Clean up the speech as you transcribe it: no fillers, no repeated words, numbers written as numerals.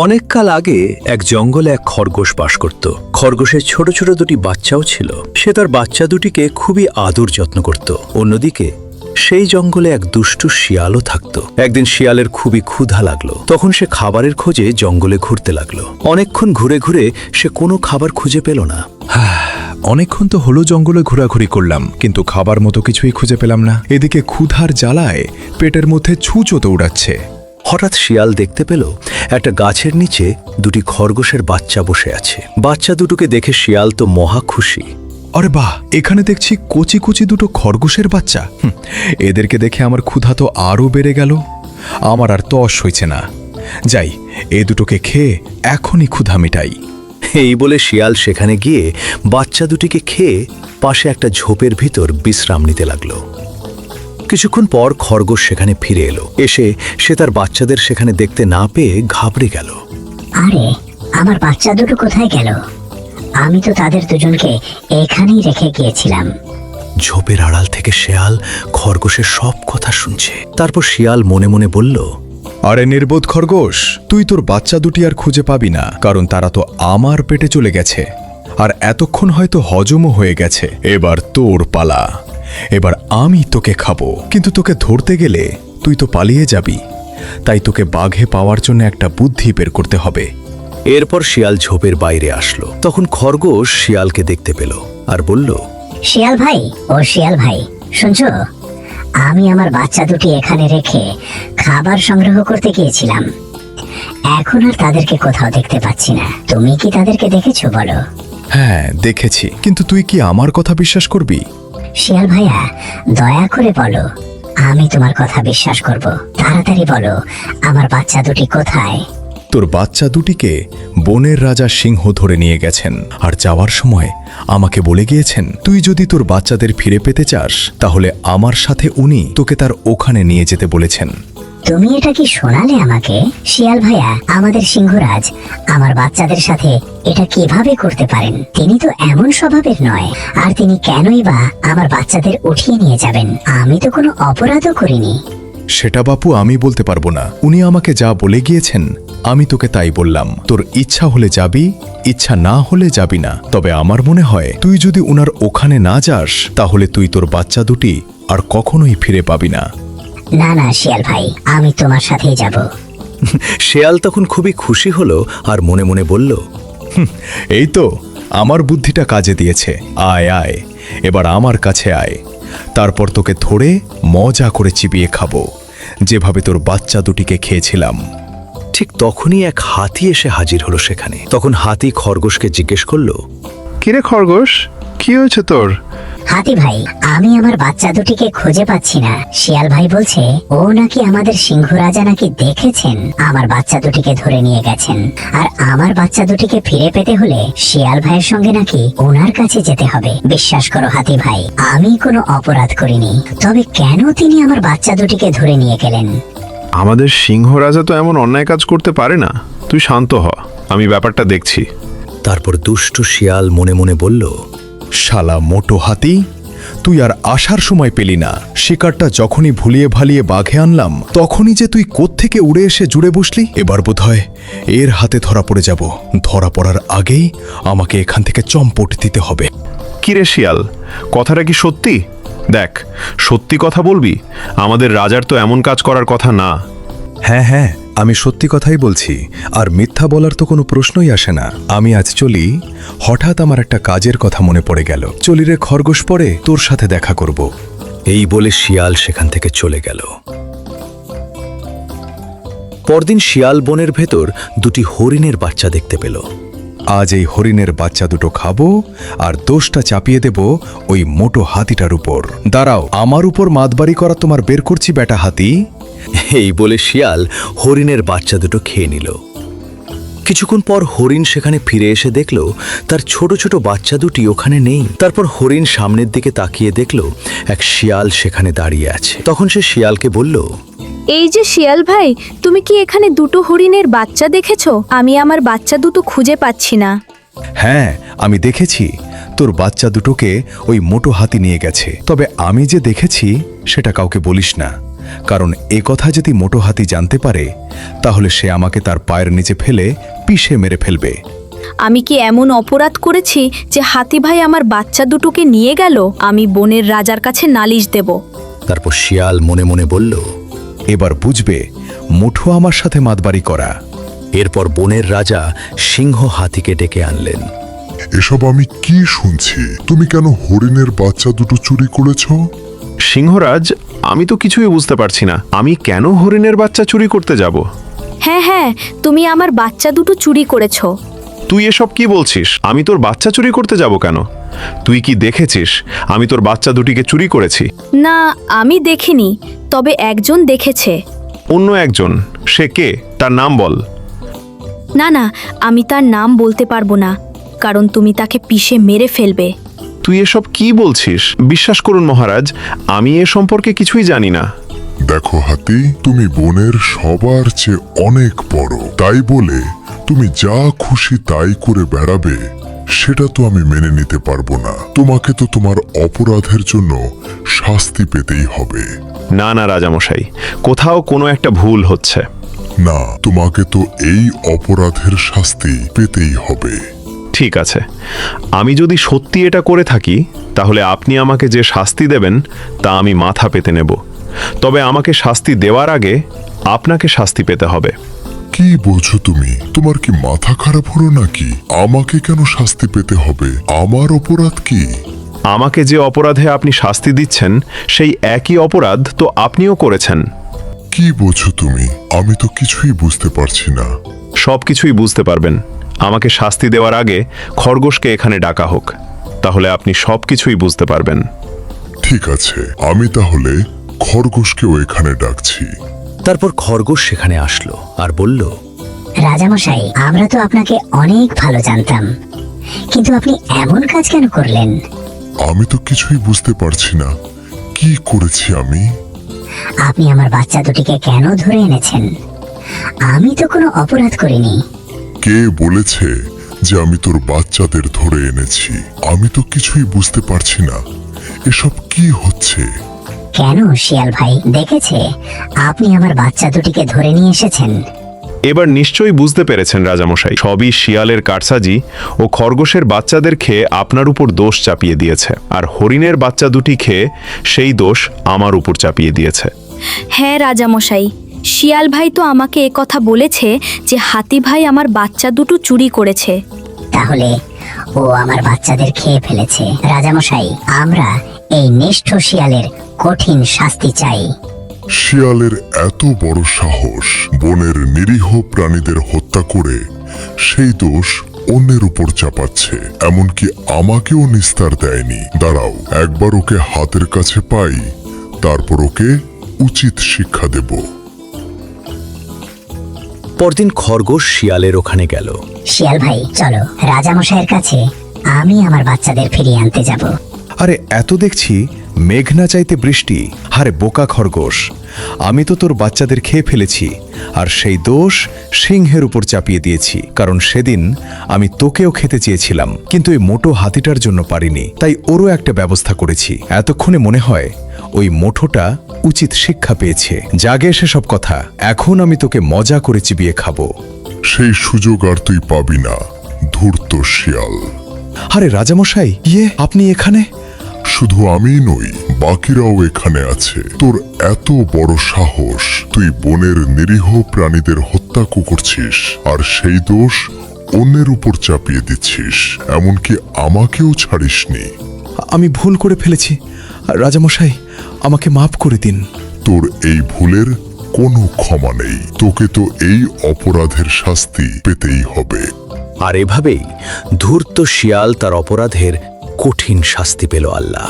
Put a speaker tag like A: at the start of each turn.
A: অনেককাল আগে এক জঙ্গলে এক খরগোশ বাস করত। খরগোশের ছোট ছোট দুটি বাচ্চাও ছিল। সে তার বাচ্চা দুটিকে খুবই আদর যত্ন করত। অন্যদিকে সেই জঙ্গলে এক দুষ্টু শিয়ালও থাকত। একদিন শিয়ালের খুবই ক্ষুধা লাগলো। তখন সে খাবারের খোঁজে জঙ্গলে ঘুরতে লাগলো। অনেকক্ষণ ঘুরে ঘুরে সে কোনো খাবার খুঁজে পেল না।
B: অনেকক্ষণ তো হলো জঙ্গলে ঘোরাঘুরি করলাম, কিন্তু খাবার মতো কিছুই খুঁজে পেলাম না। এদিকে ক্ষুধার জ্বালায় পেটের মধ্যে ছুঁচো দৌড়াচ্ছে।
A: হঠাৎ শিয়াল দেখতে পেল একটা গাছের নিচে দুটি খরগোশের বাচ্চা বসে আছে। বাচ্চা দুটোকে দেখে শিয়াল তো মহা খুশি।
B: আরে বাহ, এখানে দেখছি কচি কচি দুটো খরগোশের বাচ্চা। এদেরকে দেখে আমার ক্ষুধা তো আরও বেড়ে গেল। আমার আর তস হয়েছে না। যাই, এ দুটোকে খেয়ে এখনই ক্ষুধা মিটাই।
A: এই বলে শিয়াল সেখানে গিয়ে বাচ্চা দুটিকে খেয়ে পাশে একটা ঝোপের ভিতর বিশ্রাম নিতে লাগলো। কিছুক্ষণ পর খরগোশ সেখানে ফিরে এলো। এসে সে তার বাচ্চাদের সেখানে দেখতে না পেয়ে ঘাবড়ে গেল।
C: আরে, আমার বাচ্চা দুটো কোথায় গেল? আমি তো তাদের দুজনকে এখানেই রেখে গিয়েছিলাম।
A: ঝোপের আড়াল থেকে শিয়াল খরগোশের সব কথা শুনছে। তারপর শিয়াল মনে মনে বলল,
B: আরে নির্বোধ খরগোশ, তুই তোর বাচ্চা দুটি আর খুঁজে পাবি না, কারণ তারা তো আমার পেটে চলে গেছে, আর এতক্ষণ হয়তো হজমও হয়ে গেছে। এবার তোর পালা। এবার আমি তোকে খাবো, কিন্তু তোকে ধরতে গেলে তুই তো পালিয়ে যাবি। তাই তোকে বাঘে পাওয়ার জন্য একটা বুদ্ধি বের করতে হবে।
A: এরপর শিয়াল ঝোপের বাইরে আসলো। তখন খরগোশ শিয়ালকে দেখতে পেল আর বলল,
C: শিয়াল ভাই, ও শিয়াল ভাই, শুনছো? আমি আমার বাচ্চা দুটি এখানে রেখে খাবার সংগ্রহ করতে গিয়েছিলাম। এখন আর তাদেরকে কোথাও দেখতে পাচ্ছি না। তুমি কি তাদেরকে দেখেছো বলো?
B: হ্যাঁ, দেখেছি, কিন্তু তুই কি আমার কথা বিশ্বাস করবি?
C: শিয়াল ভাইয়া, দয়া করে বলো, আমি তোমার কথা বিশ্বাস করব। তাড়াতাড়ি বলো, আমার বাচ্চা দুটি কোথায়?
B: তোর বাচ্চা দুটিকে বনের রাজা সিংহ ধরে নিয়ে গেছেন, আর যাওয়ার সময় আমাকে বলে গিয়েছেন, তুই যদি তোর বাচ্চাদের ফিরে পেতে চাস তাহলে আমার সাথে উনি তোকে তার ওখানে নিয়ে যেতে বলেছেন।
C: তুমি এটা কি শোনালে আমাকে? শিয়াল ভাইয়া, আমাদের সিংহরাজ আমার বাচ্চাদের সাথে এটা কিভাবে করতে পারেন? তিনি তো এমন স্বভাবের নয়। আর তিনি কেনই বা আমার বাচ্চাদের উঠিয়ে নিয়ে যাবেন? আমি তো কোনো অপরাধও করিনি।
B: সেটা বাপু আমি বলতে পারবো না। উনি আমাকে যা বলে গিয়েছেন আমি তোকে তাই বললাম। তোর ইচ্ছা হলে যাবি, ইচ্ছা না হলে যাবি না। তবে আমার মনে হয় তুই যদি উনার ওখানে না যাস তাহলে তুই তোর বাচ্চা দুটি আর কখনোই ফিরে পাবি না।
C: না না শিয়াল ভাই, আমি তোমার সাথেই যাব।
A: শিয়াল তখন খুবই খুশি হলো আর মনে মনে বলল,
B: এই তো আমার বুদ্ধিটা কাজে দিয়েছে। আয় আয়, এবার আমার কাছে আয়। তারপর তোকে ধরে মজা করে চিবিয়ে খাবো, যেভাবে তোর বাচ্চা দুটিকে খেয়েছিলাম।
A: ঠিক তখনই এক হাতি এসে হাজির হলো সেখানে। তখন হাতি খরগোশকে জিজ্ঞেস করলো,
D: কিরে খরগোশ, কি হয়েছে তোর?
C: হাতি ভাই, আমি আমার বাচ্চা দুটিকে খুঁজে পাচ্ছি না। শিয়াল ভাই বলছে ও নাকি আমাদের সিংহ রাজা নাকি দেখেছেন, আমার বাচ্চা দুটিকে ধরে নিয়ে গেছেন। আর আমার বাচ্চা দুটিকে ফিরে পেতে হলে শিয়াল ভাইয়ের সঙ্গে নাকি ওনার কাছে যেতে হবে। বিশ্বাস করো হাতি ভাই, আমি কোনো অপরাধ করিনি। তবে কেন তিনি আমার বাচ্চা দুটিকে ধরে নিয়ে গেলেন?
D: আমাদের সিংহ রাজা তো এমন অন্যায় কাজ করতে পারে না। তুই শান্ত হ, আমি ব্যাপারটা দেখছি।
A: তারপর দুষ্টু শিয়াল মনে মনে বলল,
B: শালা মোটো হাতি, তুই আর আসার সময় পেলি না। শিকারটা যখনই ভুলিয়ে ভালিয়ে বাঘে আনলাম তখনই যে তুই কোত্থেকে উড়ে এসে জুড়ে বসলি। এবার বোধহয় এর হাতে ধরা পড়ে যাব। ধরা পড়ার আগেই আমাকে এখান থেকে চম্পট দিতে হবে।
D: কিরে শিয়াল, কথাটা কি সত্যি? দেখ, সত্যি কথা বলবি। আমাদের রাজার তো এমন কাজ করার কথা না।
B: হ্যাঁ হ্যাঁ, আমি সত্যি কথাই বলছি, আর মিথ্যা বলার তো কোনো প্রশ্নই আসে না। আমি আজ চলি। হঠাৎ আমার একটা কাজের কথা মনে পড়ে গেল। চলি রে খরগোশ, পরে তোর সাথে দেখা করব।
A: এই বলে শিয়াল সেখান থেকে চলে গেল। পরদিন শিয়াল বনের ভেতর দুটি হরিণের বাচ্চা দেখতে পেল।
B: আজ এই হরিণের বাচ্চা দুটো খাবো আর দোষটা চাপিয়ে দেব ওই মোটো হাতিটার উপর। দাঁড়াও, আমার উপর মাতবাড়ি করা তোমার বের করছি বেটা হাতি।
A: এই বলে শিয়াল হরিণের বাচ্চা দুটো খেয়ে নিল। কিছুক্ষণ পর হরিণ সেখানে ফিরে এসে দেখল তার ছোট ছোট বাচ্চা দুটি ওখানে নেই। তারপর হরিণ সামনের দিকে তাকিয়ে দেখল এক শিয়াল সেখানে দাঁড়িয়ে আছে। তখন সে শিয়ালকে বলল,
E: এই যে শিয়াল ভাই, তুমি কি এখানে দুটো হরিণের বাচ্চা দেখেছো? আমি আমার বাচ্চা দুটো খুঁজে পাচ্ছি না।
B: হ্যাঁ, আমি দেখেছি। তোর বাচ্চা দুটোকে ওই মোটো হাতি নিয়ে গেছে। তবে আমি যে দেখেছি সেটা কাউকে বলিস না। কারণ এ কথা যদি মোটো হাতি জানতে পারে তাহলে সে আমাকে তার পায়ের নিচে ফেলে পিষে মেরে ফেলবে।
E: আমি কি এমন অপরাধ করেছি যে হাতি ভাই আমার বাচ্চা দুটোকে নিয়ে গেল? আমি বনের রাজার কাছে নালিশ দেব।
A: তারপর শিয়াল মনে মনে বলল,
B: এবার বুঝবে মুঠো আমার সাথে মাতবাড়ি করা।
A: এরপর বনের রাজা সিংহ হাতিকে ডেকে আনলেন।
F: এসব আমি কি শুনছি? তুমি কেন হরিণের বাচ্চা দুটো চুরি করেছ?
D: সিংহরাজ, আমি তো কিছুই বুঝতে পারছি না, আমি কেন হরিণের বাচ্চা চুরি করতে যাব?
E: হ্যাঁ হ্যাঁ, তুমি আমার বাচ্চা দুটো চুরি করেছো।
D: তুই এসব কি বলছিস? আমি তোর বাচ্চা চুরি করতে যাব কেন? তুই কি দেখেছিস আমি তোর বাচ্চা দুটিকে চুরি করেছি?
E: না, আমি দেখিনি, তবে একজন দেখেছে।
D: অন্য একজন? সে কে? তার নাম বল।
E: না না, আমি তার নাম বলতে পারবো না, কারণ তুমি তাকে পিষে মেরে ফেলবে।
D: তুই এসব কি বলছিস? বিশ্বাস করুন মহারাজ, আমি এ সম্পর্কে কিছুই জানি না।
F: দেখো হাতি, তুমি বনের সবার চেয়ে অনেক বড়, তাই বলে তুমি যা খুশি তাই করে বেড়াবে সেটা তো আমি মেনে নিতে পারবো না। তোমাকে তো তোমার অপরাধের জন্য শাস্তি পেতেই হবে।
D: না না রাজামশাই, কোথাও কোনো একটা ভুল হচ্ছে।
F: না, তোমাকে তো এই অপরাধের শাস্তি পেতেই হবে।
D: ঠিক আছে, আমি যদি সত্যি এটা করে থাকি তাহলে আপনি আমাকে যে শাস্তি দেবেন তা আমি মাথা পেতে নেব। তবে আমাকে শাস্তি দেওয়ার আগে আপনাকে শাস্তি পেতে হবে।
F: কি বলছো তুমি? তোমার কি মাথা খারাপ হলো নাকি? আমাকে কেন শাস্তি পেতে হবে? আমার অপরাধ কি?
D: আমাকে যে অপরাধে আপনি শাস্তি দিচ্ছেন সেই একই অপরাধ তো আপনিও করেছেন।
F: কি বলছো তুমি? আমি তো কিছুই বুঝতে পারছি না।
D: সব কিছুই বুঝতে পারবেন। আমাকে শাস্তি দেওয়ার আগে খরগোশকে এখানে ডাকা হোক, তাহলে আপনি সব কিছুই বুঝতে পারবেন।
F: ঠিক আছে, আমি তাহলে খরগোশকেও এখানে ডাকছি।
A: তারপর খরগোশ সেখানে আসলো আর বলল,
C: রাজামশাই, আমরা তো আপনাকে অনেক ভালো জানতাম, কিন্তু আপনি এমন কাজ কেন করলেন?
F: আমি তো কিছুই বুঝতে পারছি না, কি করেছি আমি?
C: আপনি আমার বাচ্চা দুটিকে কেন ধরে এনেছেন? আমি তো কোনো অপরাধ করিনি।
F: কে বলেছে যে আমি তোর বাচ্চাদের ধরে এনেছি? আমি তো কিছুই বুঝতে পারছি না, এসব কি হচ্ছে?
C: কেন শিয়াল ভাই দেখেছে আপনি আমার বাচ্চা দুটিকে ধরে নিয়ে এসেছেন?
D: এবার নিশ্চয়ই বুঝতে পেরেছেন রাজামশাই, সবই শিয়ালের কারসাজি ও খরগোশের বাচ্চাদের খেয়ে আপনার উপর দোষ চাপিয়ে দিয়েছে, আর হরিণের বাচ্চা দুটি খেয়ে সেই দোষ আমার উপর চাপিয়ে দিয়েছে।
E: হ্যাঁ রাজামশাই, শিয়াল ভাই তো আমাকে কথা বলেছে যে হাতি ভাই আমার বাচ্চা দুটো চুরি করেছে।
C: তাহলে ও আমার বাচ্চাদের খেয়ে ফেলেছে। রাজামশাই, আমরা এই নিষ্ঠ শিয়ালের কঠিন শাস্তি চাই।
F: শিয়ালের এত বড় সাহস বনের নিরীহ প্রাণীদের হত্যা করে সেই দোষ অন্যের উপর চাপাচ্ছে, এমনকি আমাকেও নিস্তার দেয়নি। দাঁড়াও, একবার ওকে হাতের কাছে পাই, তারপর ওকে উচিত শিক্ষা দেব।
A: পরদিন খরগোশ শিয়ালের ওখানে গেল।
C: শিয়াল ভাই, চলো রাজামশাইয়ের কাছে আমি আমার বাচ্চাদের ফিরিয়ে আনতে যাব।
B: আরে এত দেখছি মেঘ না চাইতে বৃষ্টি। আরে বোকা খরগোশ, আমি তো তোর বাচ্চাদের খেয়ে ফেলেছি, আর সেই দোষ সিংহের উপর চাপিয়ে দিয়েছি, কারণ সেদিন আমি তোকেও খেতে চেয়েছিলাম, কিন্তু এই মোটো হাতিটার জন্য পারিনি, তাই ওরও একটা ব্যবস্থা করেছি। এতক্ষণে মনে হয় ওই মোটোটা উচিত শিক্ষা পেয়েছে। জাগে সেসব কথা, এখন আমি তোকে মজা করে চিবিয়ে খাবো।
F: সেই সুযোগ আর তুই পাবি না, ধূর্ত শিয়াল।
B: আরে রাজামশাই, আপনি এখানে?
F: শুধু আমি নই, বাকিরাও এখানে আছে। তোর এত বড় সাহস, তুই বনের নিরীহ প্রাণীদের হত্যা করছিস, আর সেই দোষ অন্যের উপর চাপিয়ে দিচ্ছিস, এমনকি আমাকেও ছাড়িসনি।
B: আমি ভুল করে ফেলেছি রাজামশাই, আমাকে মাফ করে দিন।
F: তোর এই ভুলের কোনো ক্ষমা নেই, তোকে তো এই অপরাধের শাস্তি পেতেই হবে।
A: আর এভাবেই ধূর্ত শিয়াল তার অপরাধের কঠিন শাস্তি পেল। আল্লাহ